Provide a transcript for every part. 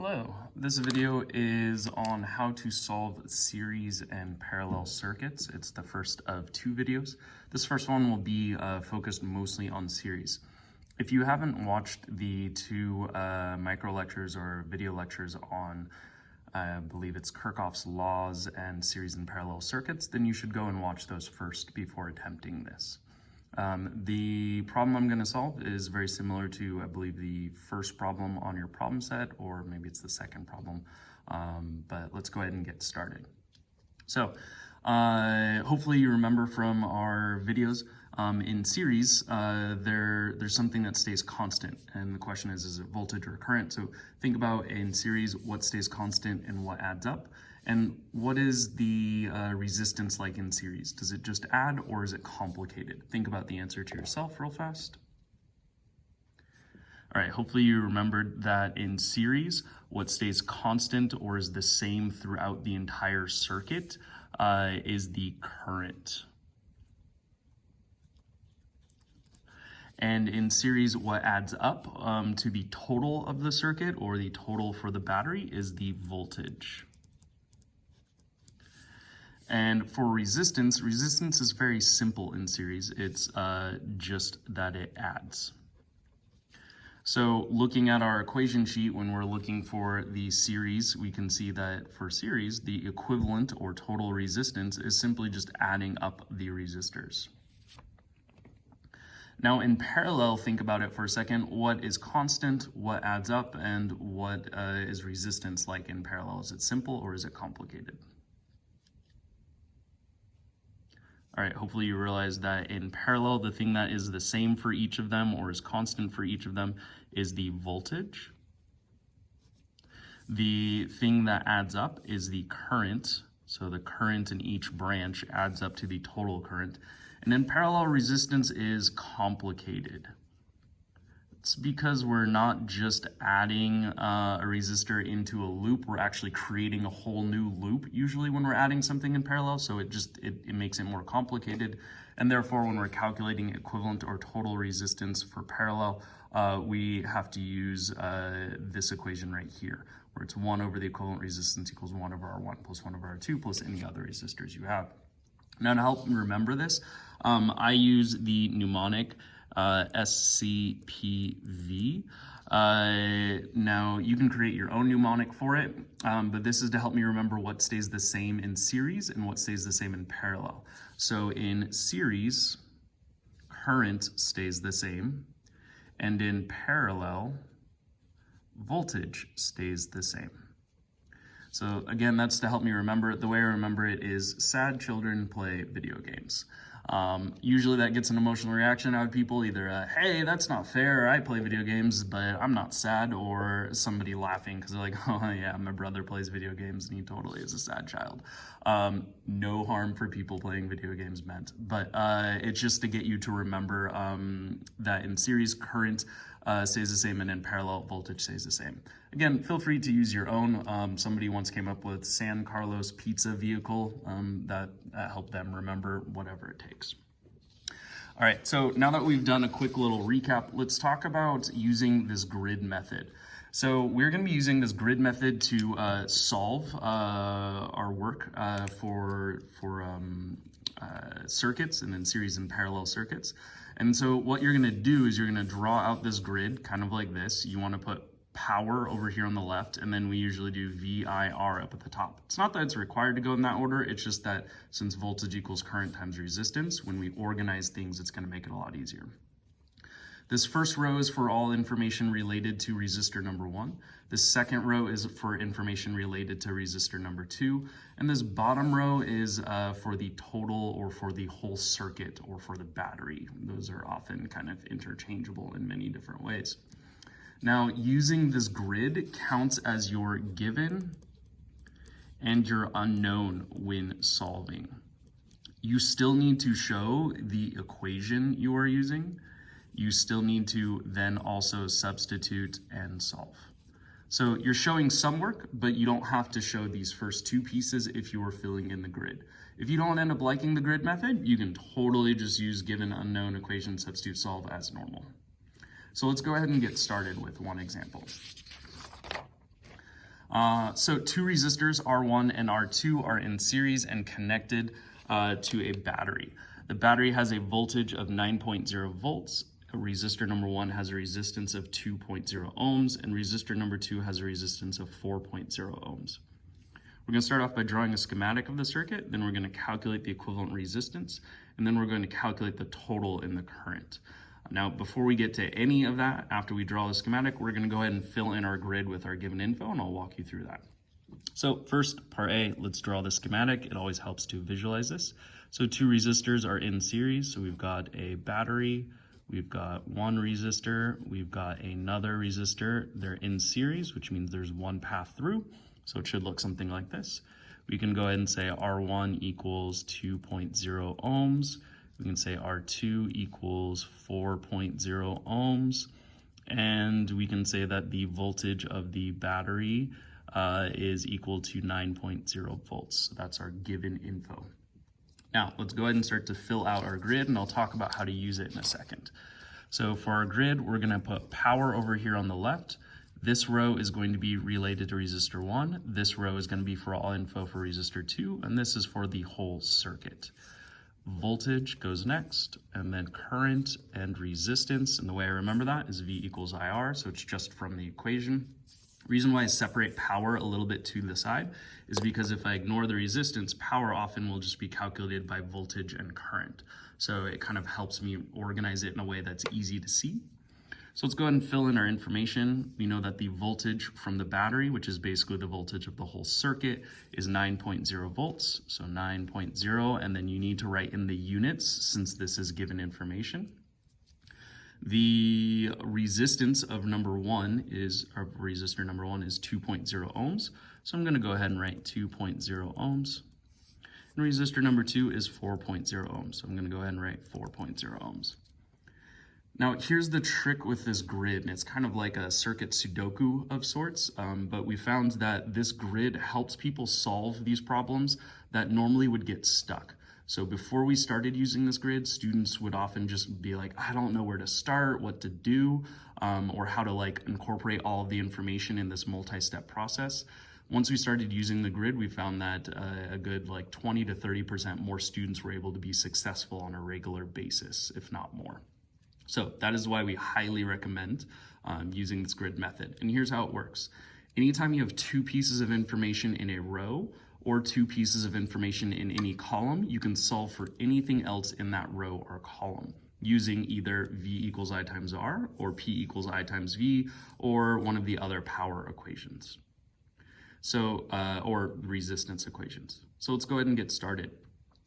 Hello, this video is on how to solve series and parallel circuits. It's the first of two videos. This first one will be focused mostly on series. If you haven't watched the two micro lectures or video lectures on, I believe it's Kirchhoff's laws and series and parallel circuits, then you should go and watch those first before attempting this. The problem I'm going to solve is very similar to, I believe, the first problem on your problem set, or maybe it's the second problem, but let's go ahead and get started. So hopefully you remember from our videos, in series, there's something that stays constant, and the question is it voltage or current? So think about in series, what stays constant and what adds up, and what is the resistance like in series? Does it just add or is it complicated? Think about the answer to yourself real fast. All right, hopefully you remembered that in series, what stays constant or is the same throughout the entire circuit is the current. And in series, what adds up to the total of the circuit or the total for the battery is the voltage. And for resistance is very simple in series. It's just that it adds. So looking at our equation sheet, when we're looking for the series, we can see that for series, the equivalent or total resistance is simply just adding up the resistors. Now in parallel, think about it for a second. What is constant, what adds up, and what is resistance like in parallel? Is it simple or is it complicated? All right, hopefully you realize that in parallel, the thing that is the same for each of them or is constant for each of them is the voltage. The thing that adds up is the current. So the current in each branch adds up to the total current. And in parallel, resistance is complicated. It's because we're not just adding a resistor into a loop, we're actually creating a whole new loop usually when we're adding something in parallel, so it makes it more complicated. And therefore, when we're calculating equivalent or total resistance for parallel, we have to use this equation right here, where it's 1 over the equivalent resistance equals 1 over R1 plus 1 over R2 plus any other resistors you have. Now to help me remember this, I use the mnemonic SCPV. Now you can create your own mnemonic for it, but this is to help me remember what stays the same in series and what stays the same in parallel. So in series, current stays the same, and in parallel, voltage stays the same. So again, that's to help me remember it. The way I remember it is sad children play video games. Usually that gets an emotional reaction out of people, either hey, that's not fair, I play video games, but I'm not sad, or somebody laughing because they're like, oh yeah, my brother plays video games and he totally is a sad child. No harm for people playing video games meant, but it's just to get you to remember that in series, current stays the same, and in parallel, voltage stays the same. Again, feel free to use your own. Somebody once came up with San Carlos pizza vehicle that helped them remember whatever it takes. All right, so now that we've done a quick little recap, let's talk about using this grid method. So we're going to be using this grid method to solve our work for circuits, and then series and parallel circuits. And so what you're going to do is you're going to draw out this grid kind of like this. You want to put power over here on the left, and then we usually do VIR up at the top. It's not that it's required to go in that order, it's just that since voltage equals current times resistance, when we organize things, it's going to make it a lot easier. This first row is for all information related to resistor number 1. This second row is for information related to resistor number 2. And this bottom row is for the total or for the whole circuit or for the battery. Those are often kind of interchangeable in many different ways. Now, using this grid counts as your given and your unknown when solving. You still need to show the equation you are using. You still need to then also substitute and solve. So you're showing some work, but you don't have to show these first two pieces if you are filling in the grid. If you don't end up liking the grid method, you can totally just use given, unknown, equation, substitute, solve as normal. So let's go ahead and get started with one example. So two resistors, R1 and R2, are in series and connected to a battery. The battery has a voltage of 9.0 volts. Resistor number 1 has a resistance of 2.0 ohms, and resistor number 2 has a resistance of 4.0 ohms. We're going to start off by drawing a schematic of the circuit, then we're going to calculate the equivalent resistance, and then we're going to calculate the total in the current. Now, before we get to any of that, after we draw the schematic, we're going to go ahead and fill in our grid with our given info, and I'll walk you through that. So first, part A, let's draw the schematic. It always helps to visualize this. So two resistors are in series, so we've got a battery, we've got one resistor, we've got another resistor. They're in series, which means there's one path through, so it should look something like this. We can go ahead and say R1 equals 2.0 ohms. We can say R2 equals 4.0 ohms. And we can say that the voltage of the battery is equal to 9.0 volts. So that's our given info. Now, let's go ahead and start to fill out our grid, and I'll talk about how to use it in a second. So for our grid, we're going to put power over here on the left. This row is going to be related to resistor 1. This row is going to be for all info for resistor 2, and this is for the whole circuit. Voltage goes next, and then current and resistance. And the way I remember that is V equals IR, so it's just from the equation. Reason why I separate power a little bit to the side is because if I ignore the resistance, power often will just be calculated by voltage and current. So it kind of helps me organize it in a way that's easy to see. So let's go ahead and fill in our information. We know that the voltage from the battery, which is basically the voltage of the whole circuit, is 9.0 volts. So 9.0, and then you need to write in the units since this is given information. The resistance of resistor number one is 2.0 ohms. So I'm going to go ahead and write 2.0 ohms. And resistor number 2 is 4.0 ohms. So I'm going to go ahead and write 4.0 ohms. Now, here's the trick with this grid, and it's kind of like a circuit Sudoku of sorts, but we found that this grid helps people solve these problems that normally would get stuck. So before we started using this grid, students would often just be like, I don't know where to start, what to do, or how to incorporate all of the information in this multi-step process. Once we started using the grid, we found that a good 20 to 30% more students were able to be successful on a regular basis, if not more. So that is why we highly recommend using this grid method. And here's how it works. Anytime you have two pieces of information in a row or two pieces of information in any column, you can solve for anything else in that row or column using either V equals I times R or P equals I times V or one of the other power equations. So, or resistance equations. So let's go ahead and get started.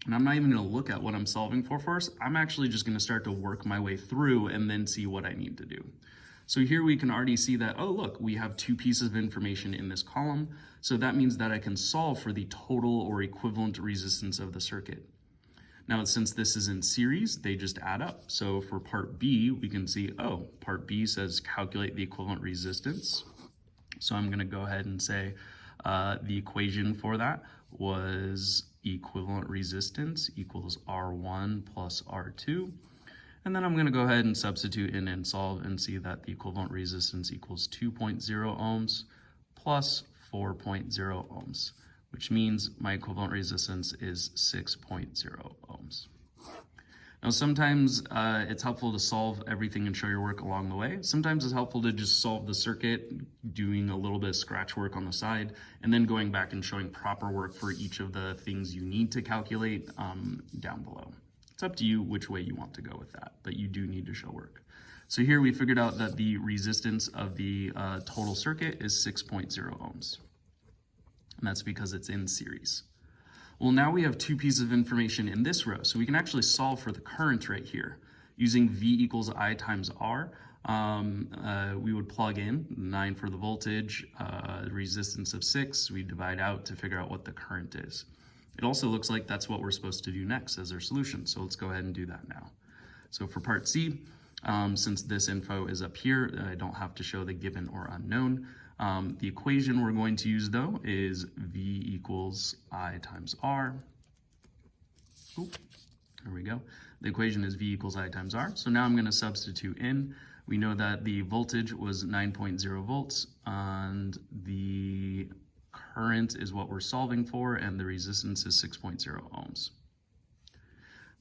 And I'm not even going to look at what I'm solving for first. I'm actually just going to start to work my way through and then see what I need to do. So here we can already see that, oh look, we have two pieces of information in this column. So that means that I can solve for the total or equivalent resistance of the circuit. Now, since this is in series, they just add up. So for part B, we can see, oh, part B says calculate the equivalent resistance. So I'm going to go ahead and say the equation for that was equivalent resistance equals R1 plus R2. And then I'm going to go ahead and substitute in and solve and see that the equivalent resistance equals 2.0 ohms plus 4.0 ohms, which means my equivalent resistance is 6.0 ohms. Now, sometimes it's helpful to solve everything and show your work along the way. Sometimes it's helpful to just solve the circuit, doing a little bit of scratch work on the side, and then going back and showing proper work for each of the things you need to calculate down below. It's up to you which way you want to go with that, but you do need to show work. So here we figured out that the resistance of the total circuit is 6.0 ohms, and that's because it's in series. Well, now we have two pieces of information in this row, so we can actually solve for the current right here. Using V equals I times R, we would plug in 9 for the voltage, resistance of 6, we divide out to figure out what the current is. It also looks like that's what we're supposed to do next as our solution, so let's go ahead and do that now. So for part C, since this info is up here, I don't have to show the given or unknown. The equation we're going to use, though, is V equals I times R. Oop, there we go. The equation is V equals I times R. So now I'm going to substitute in We know that the voltage was 9.0 volts, and the current is what we're solving for, and the resistance is 6.0 ohms.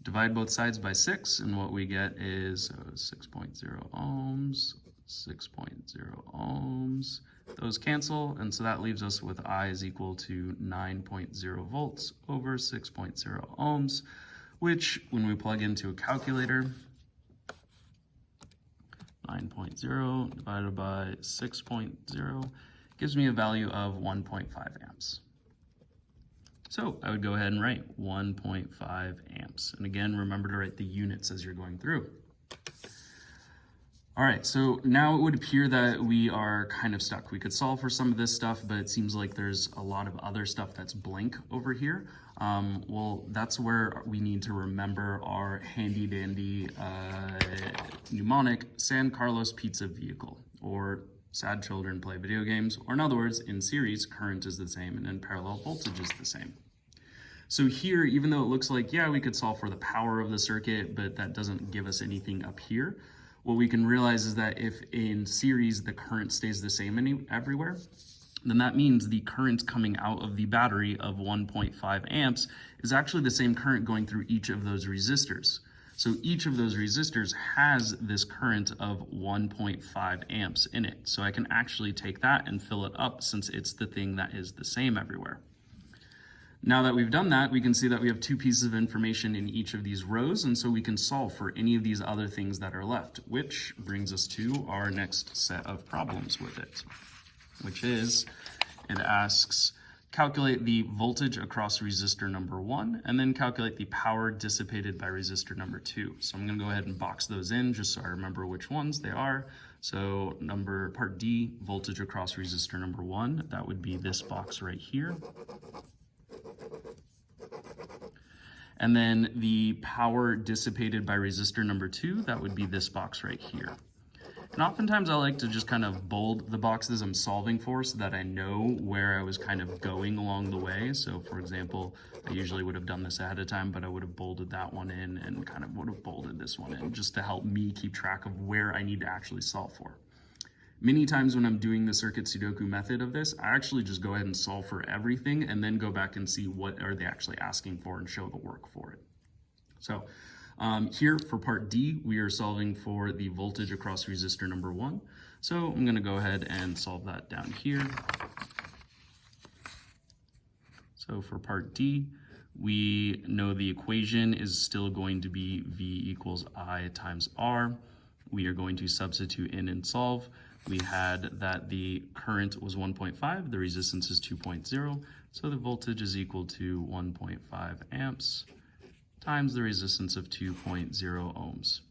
Divide both sides by 6, and what we get is 6.0 ohms, 6.0 ohms. Those cancel, and so that leaves us with I is equal to 9.0 volts over 6.0 ohms, which, when we plug into a calculator, 9.0 divided by 6.0 gives me a value of 1.5 amps. So I would go ahead and write 1.5 amps. And again, remember to write the units as you're going through. All right, so now it would appear that we are kind of stuck. We could solve for some of this stuff, but it seems like there's a lot of other stuff that's blank over here. Well, that's where we need to remember our handy dandy mnemonic San Carlos pizza vehicle, or sad children play video games, or in other words, in series, current is the same and in parallel, voltage is the same. So here, even though it looks like, yeah, we could solve for the power of the circuit, but that doesn't give us anything up here, what we can realize is that if in series the current stays the same everywhere, then that means the current coming out of the battery of 1.5 amps is actually the same current going through each of those resistors. So each of those resistors has this current of 1.5 amps in it. So I can actually take that and fill it up since it's the thing that is the same everywhere. Now that we've done that, we can see that we have two pieces of information in each of these rows, and so we can solve for any of these other things that are left, which brings us to our next set of problems with it, which is, it asks, calculate the voltage across resistor number 1, and then calculate the power dissipated by resistor number 2. So I'm going to go ahead and box those in just so I remember which ones they are. So part D, voltage across resistor number 1, that would be this box right here. And then the power dissipated by resistor number 2, that would be this box right here. And oftentimes I like to just kind of bold the boxes I'm solving for so that I know where I was kind of going along the way. So for example, I usually would have done this ahead of time, but I would have bolded that one in and kind of would have bolded this one in just to help me keep track of where I need to actually solve for. Many times when I'm doing the circuit Sudoku method of this, I actually just go ahead and solve for everything and then go back and see what are they actually asking for and show the work for it. So here for part D, we are solving for the voltage across resistor number 1. So I'm going to go ahead and solve that down here. So for part D, we know the equation is still going to be V equals I times R. We are going to substitute in and solve. We had that the current was 1.5, the resistance is 2.0, so the voltage is equal to 1.5 amps times the resistance of 2.0 ohms.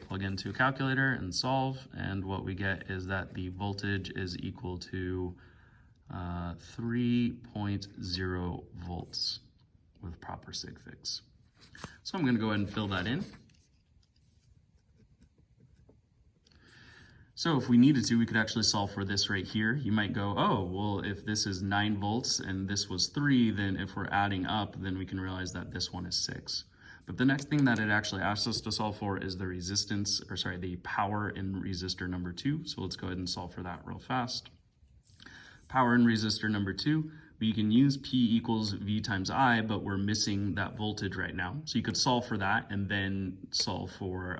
Plug into a calculator and solve, and what we get is that the voltage is equal to 3.0 volts with proper sig figs. So I'm going to go ahead and fill that in. So if we needed to, we could actually solve for this right here. You might go, oh, well, if this is 9 volts and this was 3, then if we're adding up, then we can realize that this one is 6. But the next thing that it actually asks us to solve for is the the power in resistor number 2. So let's go ahead and solve for that real fast. Power in resistor number 2, we can use P equals V times I, but we're missing that voltage right now. So you could solve for that and then solve for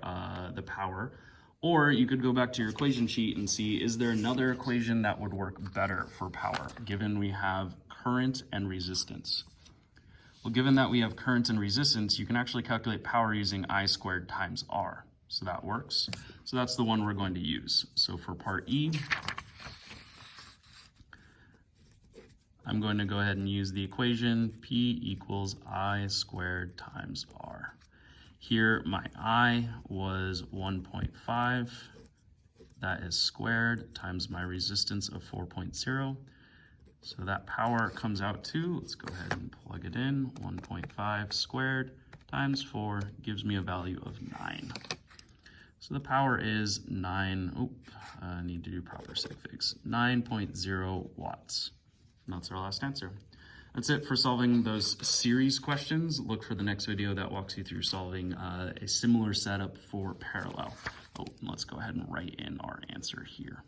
the power. Or you could go back to your equation sheet and see, is there another equation that would work better for power, given we have current and resistance? Well, given that we have current and resistance, you can actually calculate power using I squared times R. So that works. So that's the one we're going to use. So for part E, I'm going to go ahead and use the equation P equals I squared times R. Here, my I was 1.5, that is squared, times my resistance of 4.0. So that power comes out to, let's go ahead and plug it in, 1.5 squared times 4 gives me a value of 9. So the power is I need to do proper sig figs, 9.0 watts. And that's our last answer. That's it for solving those series questions. Look for the next video that walks you through solving a similar setup for parallel. Oh, let's go ahead and write in our answer here.